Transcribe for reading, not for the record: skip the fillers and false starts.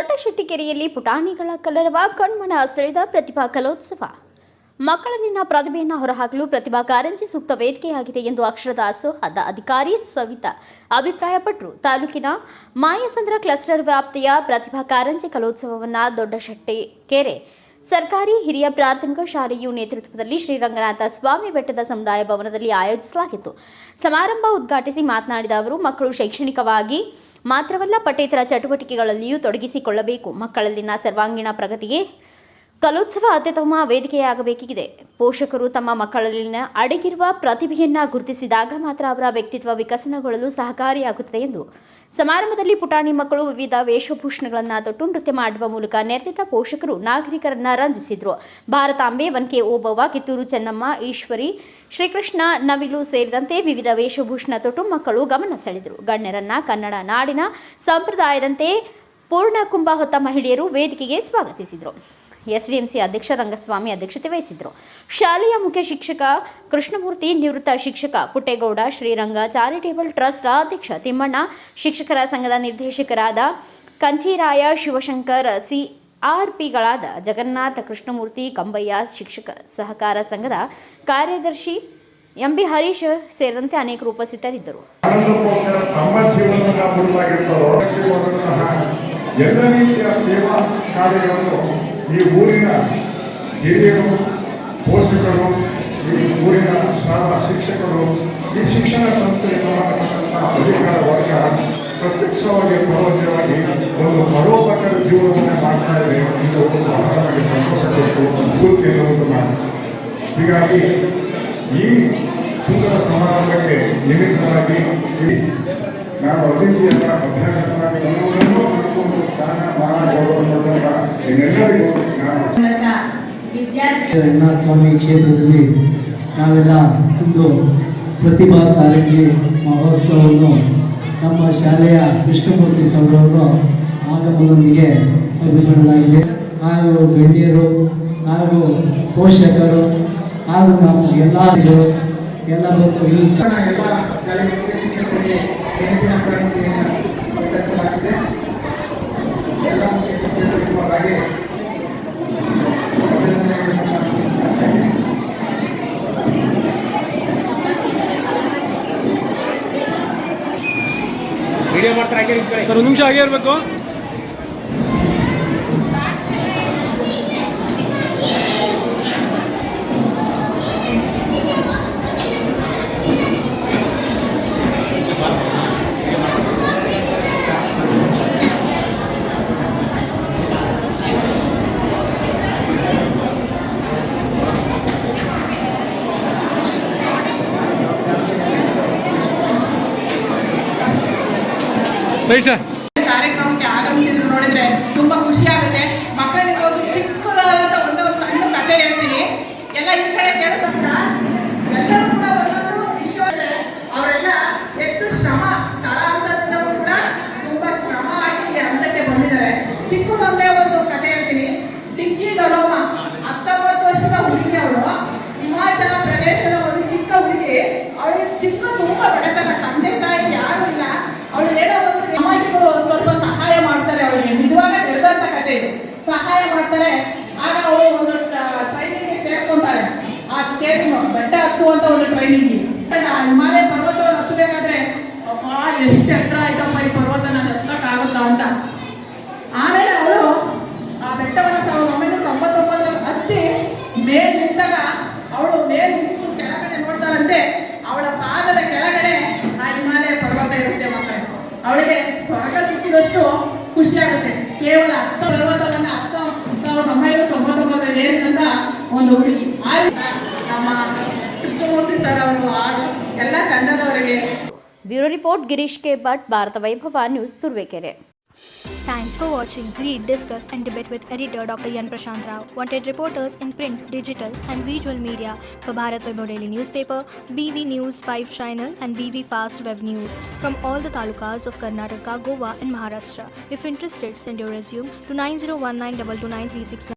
ದೊಡ್ಡಶೆಟ್ಟಿಕೆರೆಯಲ್ಲಿ ಪುಟಾಣಿಗಳ ಕಲರವ ಕಣ್ಮನ ಸೆಳೆದ ಪ್ರತಿಭಾ ಕಲೋತ್ಸವ. ಮಕ್ಕಳಲ್ಲಿನ ಪ್ರತಿಭೆಯನ್ನು ಹೊರಹಾಕಲು ಪ್ರತಿಭಾ ಕಾರಂಜಿ ಸೂಕ್ತ ವೇದಿಕೆಯಾಗಿದೆ ಎಂದು ಅಕ್ಷರ ದಾಸೋಹದ ಅಧಿಕಾರಿ ಸವಿತಾ ಅಭಿಪ್ರಾಯಪಟ್ಟರು. ತಾಲೂಕಿನ ಮಾಯಸಂದ್ರ ಕ್ಲಸ್ಟರ್ ವ್ಯಾಪ್ತಿಯ ಪ್ರತಿಭಾ ಕಾರಂಜಿ ಕಲೋತ್ಸವವನ್ನು ದೊಡ್ಡಶೆಟ್ಟಿಕೆರೆ ಸರ್ಕಾರಿ ಹಿರಿಯ ಪ್ರಾಥಮಿಕ ಶಾಲೆಯು ನೇತೃತ್ವದಲ್ಲಿ ಶ್ರೀರಂಗನಾಥ ಸ್ವಾಮಿ ಬೆಟ್ಟದ ಸಮುದಾಯ ಭವನದಲ್ಲಿ ಆಯೋಜಿಸಲಾಗಿತ್ತು. ಸಮಾರಂಭ ಉದ್ಘಾಟಿಸಿ ಮಾತನಾಡಿದ ಅವರು, ಮಕ್ಕಳು ಶೈಕ್ಷಣಿಕವಾಗಿ ಮಾತ್ರವಲ್ಲ ಪಠ್ಯೇತರ ಚಟುವಟಿಕೆಗಳಲ್ಲಿಯೂ ತೊಡಗಿಸಿಕೊಳ್ಳಬೇಕು. ಮಕ್ಕಳಲ್ಲಿನ ಸರ್ವಾಂಗೀಣ ಪ್ರಗತಿಗೆ ಕಲೋತ್ಸವ ಅತ್ಯುತ್ತಮ ವೇದಿಕೆಯಾಗಬೇಕಿದೆ. ಪೋಷಕರು ತಮ್ಮ ಮಕ್ಕಳಲ್ಲಿನ ಅಡಗಿರುವ ಪ್ರತಿಭೆಯನ್ನು ಗುರುತಿಸಿದಾಗ ಮಾತ್ರ ಅವರ ವ್ಯಕ್ತಿತ್ವ ವಿಕಸನಗೊಳ್ಳಲು ಸಹಕಾರಿಯಾಗುತ್ತದೆ ಎಂದು ಸಮಾರಂಭದಲ್ಲಿ ಪುಟಾಣಿ ಮಕ್ಕಳು ವಿವಿಧ ವೇಷಭೂಷಣಗಳನ್ನು ತೊಟ್ಟು ನೃತ್ಯ ಮಾಡುವ ಮೂಲಕ ನೆರೆದಿದ್ದ ಪೋಷಕರು ನಾಗರಿಕರನ್ನ ರಂಜಿಸಿದರು. ಭಾರತಾಂಬೆ, ವನ್ಕೆ ಓಬವ್ವ, ಕಿತ್ತೂರು ಚೆನ್ನಮ್ಮ, ಈಶ್ವರಿ, ಶ್ರೀಕೃಷ್ಣ, ನವಿಲು ಸೇರಿದಂತೆ ವಿವಿಧ ವೇಷಭೂಷಣ ತೊಟ್ಟು ಮಕ್ಕಳು ಗಮನ ಸೆಳೆದರು. ಗಣ್ಯರನ್ನ ಕನ್ನಡ ನಾಡಿನ ಸಂಪ್ರದಾಯದಂತೆ ಪೂರ್ಣ ಕುಂಭ ಹೊತ್ತ ಮಹಿಳೆಯರು ವೇದಿಕೆಗೆ ಸ್ವಾಗತಿಸಿದರು. ಎಸ್ಡಿಎಂಸಿ ಅಧ್ಯಕ್ಷ ರಂಗಸ್ವಾಮಿ ಅಧ್ಯಕ್ಷತೆ ವಹಿಸಿದ್ದರು. ಶಾಲೆಯ ಮುಖ್ಯ ಶಿಕ್ಷಕ ಕೃಷ್ಣಮೂರ್ತಿ, ನಿವೃತ್ತ ಶಿಕ್ಷಕ ಪುಟ್ಟೇಗೌಡ, ಶ್ರೀರಂಗ ಚಾರಿಟೇಬಲ್ ಟ್ರಸ್ಟ್ ಅಧ್ಯಕ್ಷ ತಿಮ್ಮಣ್ಣ, ಶಿಕ್ಷಕರ ಸಂಘದ ನಿರ್ದೇಶಕರಾದ ಕಂಚೀರಾಯ, ಶಿವಶಂಕರ್, ಸಿಆರ್ಪಿಗಳಾದ ಜಗನ್ನಾಥ, ಕೃಷ್ಣಮೂರ್ತಿ, ಕಂಬಯ್ಯ, ಶಿಕ್ಷಕ ಸಹಕಾರ ಸಂಘದ ಕಾರ್ಯದರ್ಶಿ ಎಂಬಿ ಹರೀಶ್ ಸೇರಿದಂತೆ ಅನೇಕರು ಉಪಸ್ಥಿತರಿದ್ದರು. ಎಲ್ಲ ರೀತಿಯ ಸೇವಾ ಕಾರ್ಯಗಳನ್ನು ಈ ಊರಿನ ಹಿರಿಯರು, ಪೋಷಕರು, ಈ ಊರಿನ ಶಾಲಾ ಶಿಕ್ಷಕರು, ಈ ಶಿಕ್ಷಣ ಸಂಸ್ಥೆಗೆ ಸಂಬಂಧಪಟ್ಟಂತಹ ಅಧಿಕಾರ ವರ್ಗ ಪ್ರತ್ಯಕ್ಷವಾಗಿ ಪರೋಕ್ಷವಾಗಿ ಒಂದು ಪರೋಪಕಾರ ಜೀವನವನ್ನೇ ಮಾಡ್ತಾ ಇದೆ. ಇದು ಬಹಳ ನಮಗೆ ಸಂತೋಷ ಕೊಟ್ಟು ಸ್ಫೂರ್ತಿಯನ್ನು ಉಂಟು ಮಾಡಿ. ಹೀಗಾಗಿ ಈ ಸುಂದರ ಸಮಾರಂಭಕ್ಕೆ ನಿಮಿತ್ತವಾಗಿ ನಾವು ಅತಿಥಿಯನ್ನ ಅಭ್ಯಾಸವಾಗಿ ಸ್ಥಾನ ಮಾನ ಗೌರವ ಎಲ್ಲರಿಗೂ ರಂಗನಾಥ ಸ್ವಾಮಿ ಕ್ಷೇತ್ರದಲ್ಲಿ ನಾವೆಲ್ಲ ಇಂದು ಪ್ರತಿಭಾ ಕಾರಂಜಿ ಮಹೋತ್ಸವವನ್ನು ನಮ್ಮ ಶಾಲೆಯ ಕೃಷ್ಣಮೂರ್ತಿ ಸೌರವರು ಆಗಮನದೊಂದಿಗೆ ಹಮ್ಮಿಕೊಳ್ಳಲಾಗಿದೆ. ಹಾಗೂ ಗಣ್ಯರು ಹಾಗೂ ಪೋಷಕರು ಹಾಗೂ ನಾವು ಎಲ್ಲ ಬಂದು ಈ ವಿಡಿಯೋ ಮಾಡ್ತಾರೆ ಸರ್, ಒಂದು ನಿಮಿಷ ಹಾಗೆ ಇರಬೇಕು. ಕಾರ್ಯಕ್ರಮಕ್ಕೆ ಆಗಮಿಸಿದ್ರು ನೋಡಿದ್ರೆ ತುಂಬಾ ಖುಷಿ ಆಗುತ್ತೆ. ಮಕ್ಕಳಿಗೆ ಒಂದು ಚಿಕ್ಕದಾದಂತ ಒಂದು ಸಣ್ಣ ಕಥೆ ಹೇಳ್ತೀನಿ. ಎಲ್ಲ ಈ ಕಡೆ ಕೇಳಿಸೋಣ. ಎಲ್ಲರೂ ಕೂಡ ಒಂದೊಂದು ವಿಷಯ ಅವರೆಲ್ಲ ಎಷ್ಟು ಶ್ರಮ ತಳಾಂತರದಿಂದ ಕೂಡ ತುಂಬಾ ಶ್ರಮ ಆಗಿ ಈ ಹಂತಕ್ಕೆ ಬಂದಿದ್ದಾರೆ. ಚಿಕ್ಕದೊಂದೇ ಒಂದು ಕಥೆ ಹೇಳ್ತೀನಿ. ಟಿಕ್ಕಿ ಡೊಲೋಮಾ 19 ವರ್ಷದ ಹುಡುಗಿ. ಅವಳು ಹಿಮಾಚಲ ಪ್ರದೇಶದ ಒಂದು ಚಿಕ್ಕ ಹುಡುಗಿ. ಅವಳಿಗೆ ಚಿಕ್ಕ ತುಂಬಾ ಬಡತನ, ತಂದೆ ತಾಯಿ ಯಾರು ಇಲ್ಲ. ಅವಳು ಏನೋ ಒಂದು ಸಮಾಜಗಳು ಸ್ವಲ್ಪ ಸಹಾಯ ಮಾಡ್ತಾರೆ. ಅವಳಿಗೆ ನಿಜವಾಗ ನಡೆದಂತ ಕಥೆ ಇದು. ಸಹಾಯ ಮಾಡ್ತಾರೆ. ಆಗ ಅವಳು ಒಂದು ಟ್ರೈನಿಂಗ್ಗೆ ಸೇರ್ಕೊಂತಾಳೆ. ಆ ಸ್ಕೇಟಿಂಗ್ ಬೆಟ್ಟ ಹತ್ತುವಂತ ಒಂದು ಟ್ರೈನಿಂಗ್. ಹಿಮಾಲಯ ಪರ್ವತವನ್ನು ಹತ್ತಬೇಕಾದ್ರೆ ಎಷ್ಟು ಎತ್ತರ ಆಯ್ತಪ್ಪ ಈ ಪರ್ವತ, ನಾನು ಹತ್ತಕ್ಕಾಗುತ್ತಾ ಅಂತ. ಆಮೇಲೆ ಅವಳು ಆ ಬೆಟ್ಟವನ್ನು 1999 ಹತ್ತಿ ಮೇಲ್ ನಿಂತಾಗ ಅವಳು ಮೇಲ್ ನಿಂತು ಕೆಳಗಡೆ ನೋಡ್ತಾಳಂತೆ. ಅವಳ ಪಾದದ ಕೆಳಗಡೆ ಆ ಹಿಮಾಲಯ ಪರ್ವತ ಇರುತ್ತೆ. ಮಕ್ಕಳು ಅವಳಿಗೆ ಸ್ವರ್ಗ ಸಿಕ್ಕಿದಷ್ಟು ಖುಷಿ ಆಗುತ್ತೆ. ಕೇವಲ ಪರ್ವತವನ್ನ 1999 ಏರಿದಂತ ಒಂದು ಹುಡುಗಿ. ನಮ್ಮ ಕೃಷ್ಣಮೂರ್ತಿ ಸರ್ ಅವರು ಎಲ್ಲ ತಂಡದವರಿಗೆ. Bureau report Girish K Bhat, Bharat Vaibhav news, Turuvekere. Thanks for watching. Read, discuss and debate with editor Dr. Yan Prashant Rao. Wanted reporters in print, digital and visual media for Bharat Vaibhav Daily Newspaper, BV News 5 Channel and BV Fast Web News from all the talukas of Karnataka, Goa and Maharashtra. If interested, send your resume to 9019229369.